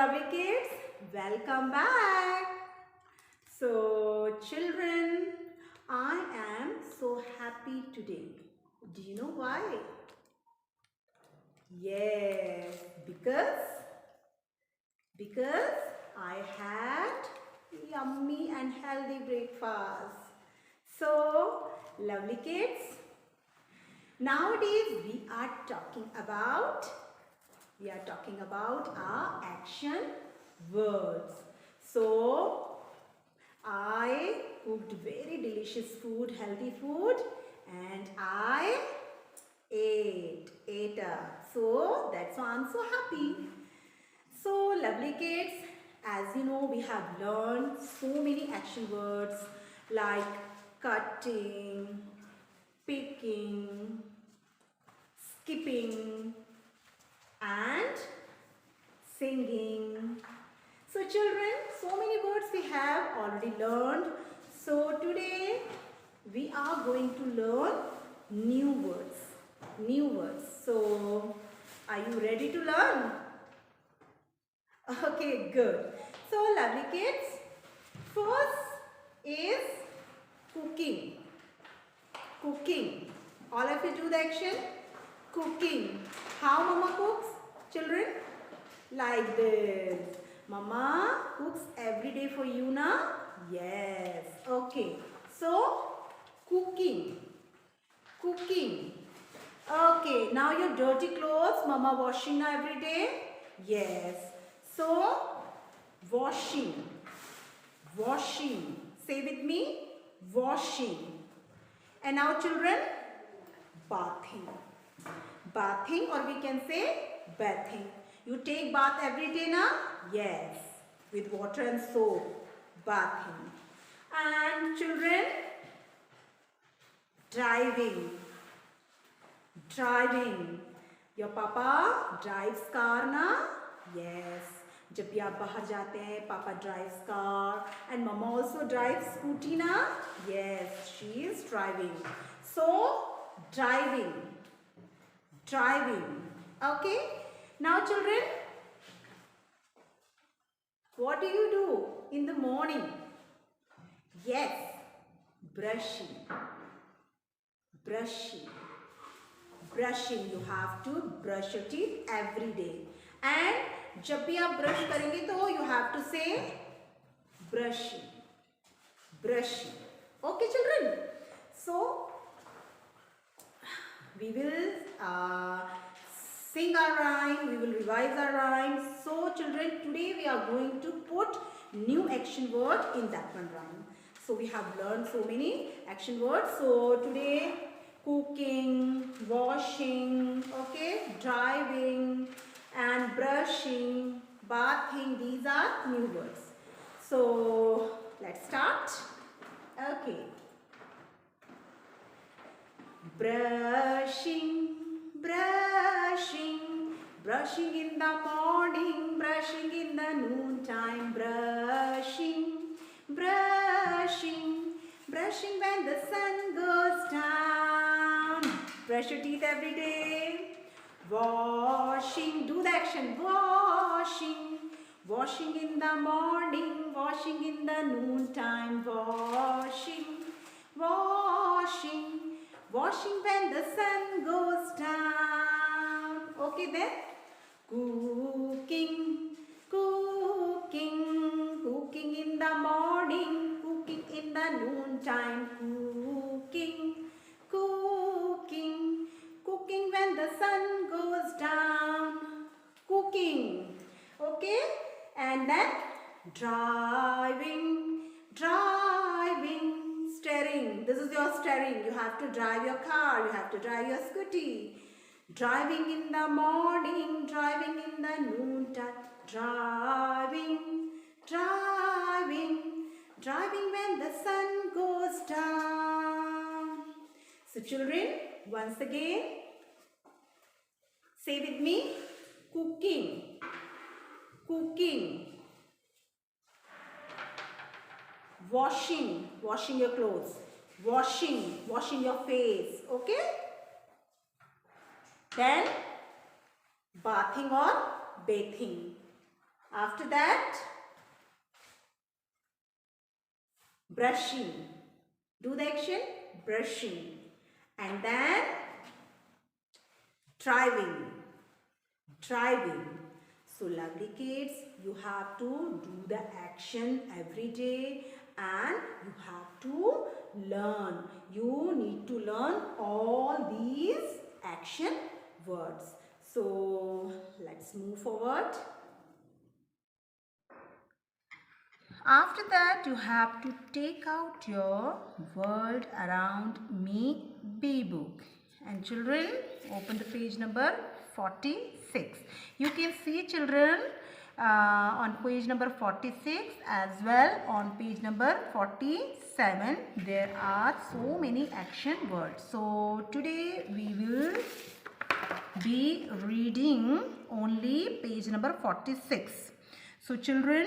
lovely kids, welcome back. So children, I am so happy today. Do you know why? Yes, because I had yummy and healthy breakfast. So lovely kids, nowadays we are talking about our action words. So I cooked very delicious food, healthy food, and I ate up. So that's why I'm so happy. So lovely kids, as you know, we have learned so many action words like cutting, picking, skipping, and singing. So children, so many words we have already learned. So today we are going to learn new words. So are you ready to learn? Okay, good. So lovely kids, first is cooking. Cooking. All of you do the action. Cooking. How mama cooks, children? Like this. Mama cooks every day for you na? Yes. Okay. So, cooking. Cooking. Okay. Now your dirty clothes, mama washing na every day? Yes. So, washing. Washing. Say with me. Washing. And now children, bathing. Bathing, or we can say bathing. You take bath every day na? Yes. With water and soap. Bathing. And children, driving. Driving. Your papa drives car na? Yes. जब भी आप बाहर जाते हैं, पापा drives car and mama also drives scooty na? Yes, she is driving. So, driving. Driving. Okay. Now children, what do you do in the morning? Yes, brushing. Brushing. Brushing. You have to brush your teeth every day. And जब भी आप brush करेंगे तो you have to say brushing. Brushing. Okay children. So we will sing our rhyme, we will revise our rhymes. So children, today we are going to put new action word in that one rhyme. So we have learned so many action words. So today, cooking, washing, okay, driving and brushing, bathing, these are new words. So let's start. Okay. Brushing, brushing, brushing in the morning, brushing in the noontime, brushing, brushing, brushing when the sun goes down. Brush your teeth every day. Washing, do the action, washing, washing in the morning, washing in the noontime, washing, washing, washing when the sun goes down. Okay then. Cooking, cooking, cooking in the morning, cooking in the noontime, cooking, cooking, cooking when the sun goes down. Cooking. Okay. And then driving, driving, steering. This is your steering. You have to drive your car. You have to drive your scooty. Driving in the morning, driving in the noontime. Driving, driving, driving when the sun goes down. So children, once again, say with me, cooking, cooking. Washing, washing your clothes. Washing, washing your face. Okay? Then bathing or bathing. After that, brushing. Do the action, brushing. And then driving. Driving. So lovely kids, you have to do the action every day and you have to learn. You need to learn all these action words. So let's move forward. After that, you have to take out your World Around Me B book. And children, open the page number 46. You can see children on page number 46 as well on page number 47. There are so many action words. So today we will be reading only page number 46. So children,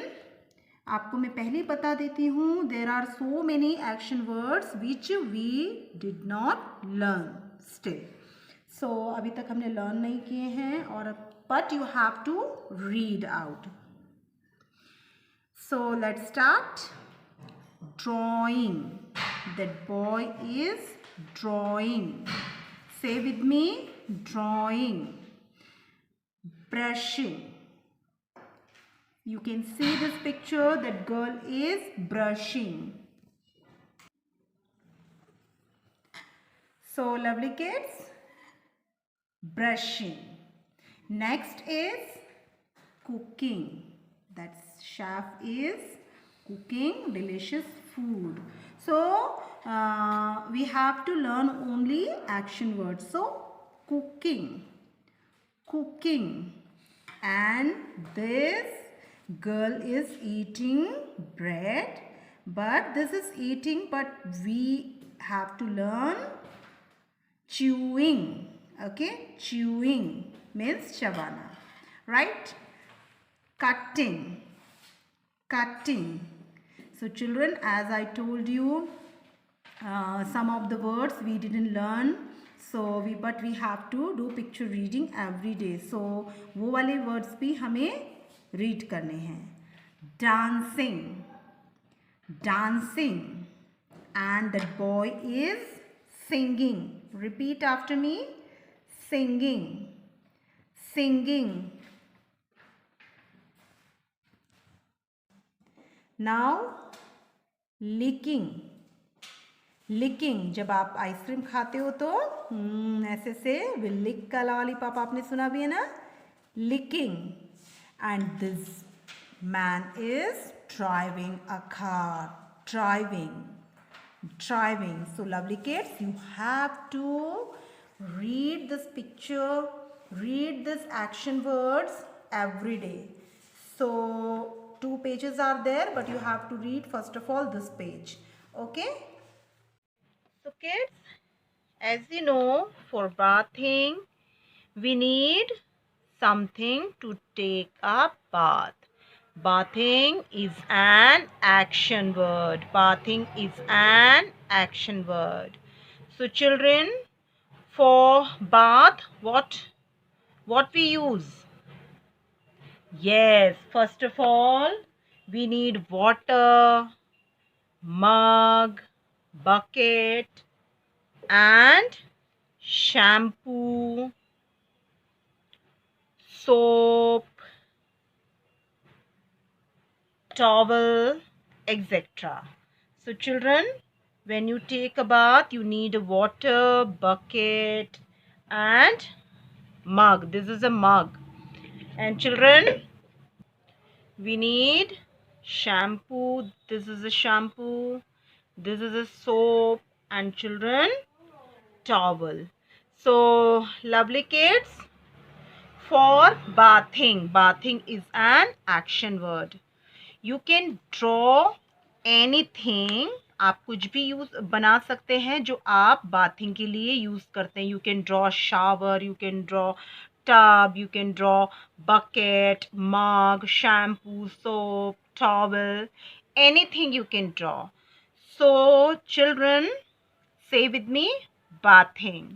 आपको मैं पहले बता देती हूँ there are so many action words which we did not learn still. So अभी तक हमने learn नहीं किए हैं और but you have to read out. So let's start. Drawing. That boy is drawing. Say with me. Drawing. Brushing. You can see this picture, that girl is brushing. So lovely kids, brushing. Next is cooking. That chef is cooking delicious food. So we have to learn only action words. So cooking, cooking, and this girl is eating bread, but this is eating, but we have to learn chewing. Okay, chewing means chavana, right? Cutting, cutting. So children, as I told you, some of the words we didn't learn, but we have to do picture reading every day. So वो वाले words भी हमें read करने हैं. Dancing. Dancing. And that boy is singing. Repeat after me. Singing. Singing. Now liking. Liking. जब आप ice cream खाते हो तो ऐसे से विल लिक का लॉलीपॉप आपने सुना भी है ना. Licking. And this man is driving a car. Driving. Driving. So lovely kids, you have to read this picture, read this action words every day. So 2 pages are there, but you have to read first of all this page. Okay? So kids, as you know, for bathing we need something to take a bath. Bathing is an action word. Bathing is an action word. So children, for bath, what we use? Yes, first of all, we need water, mug, bucket, and shampoo, soap, towel, etc. So children, when you take a bath, you need a water, bucket, and mug. This is a mug. And children, we need shampoo. This is a shampoo. This is a soap. And children, towel. So lovely kids, for bathing, bathing is an action word. You can draw anything. आप कुछ भी use बना सकते हैं जो आप bathing के लिए यूज करते हैं. You can draw shower, you can draw tub, you can draw bucket, mug, shampoo, soap, towel, anything you can draw. So children, say with me, bathing.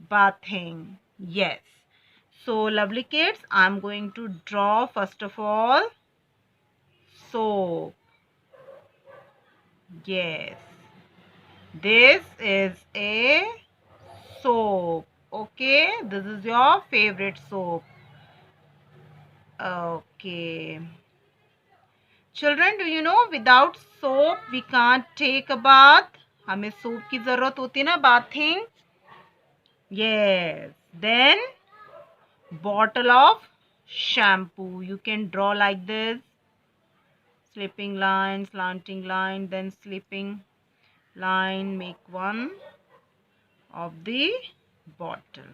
Bathing. Yes. So lovely kids, I'm going to draw first of all soap. Yes, this is a soap. Okay, this is your favorite soap. Okay. Children, do you know without soap we can't take a bath? हमें soap की जरूरत होती है ना bathing. Yes. Then bottle of shampoo. You can draw like this. Slipping line, slanting line, then slipping line. Make one of the bottle.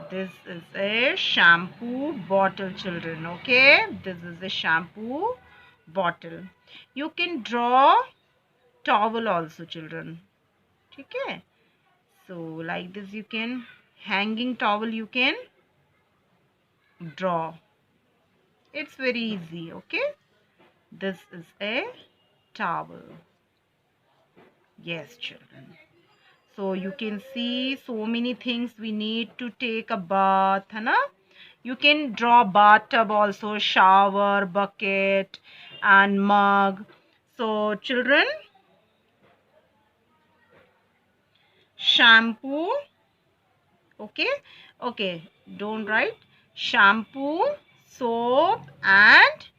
This is a shampoo bottle, children. Okay, this is a shampoo bottle. You can draw towel also, children. Okay, so like this you can hanging towel you can draw. It's very easy. Okay, this is a towel. Yes, children. So you can see so many things we need to take a bath, है ना? You can draw bathtub also, shower, bucket and mug. So children, shampoo, okay, don't write shampoo, soap and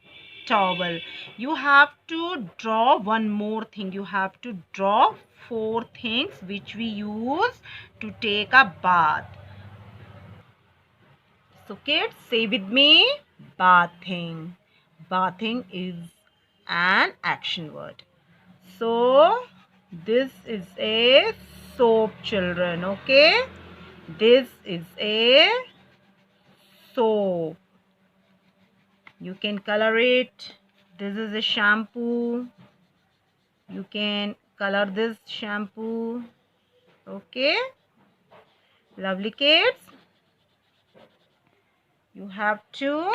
towel. You have to draw one more thing. You have to draw 4 things which we use to take a bath. So kids, say with me, bathing. Bathing is an action word. So this is a soap, children. Okay, this is a soap. You can color it. This is a shampoo. You can color this shampoo. Okay, lovely kids. You have to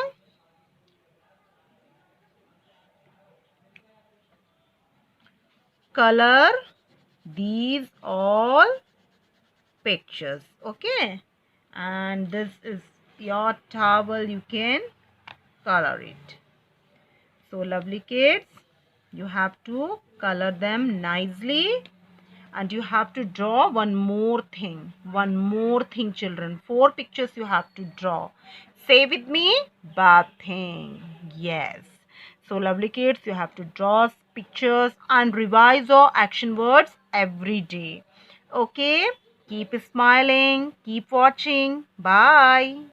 color these all pictures. Okay, and this is your towel. You can color it. So lovely kids, you have to color them nicely. And you have to draw one more thing. One more thing, children. 4 pictures you have to draw. Say with me, bathing. Yes. So lovely kids, you have to draw pictures and revise your action words every day. Okay. Keep smiling. Keep watching. Bye.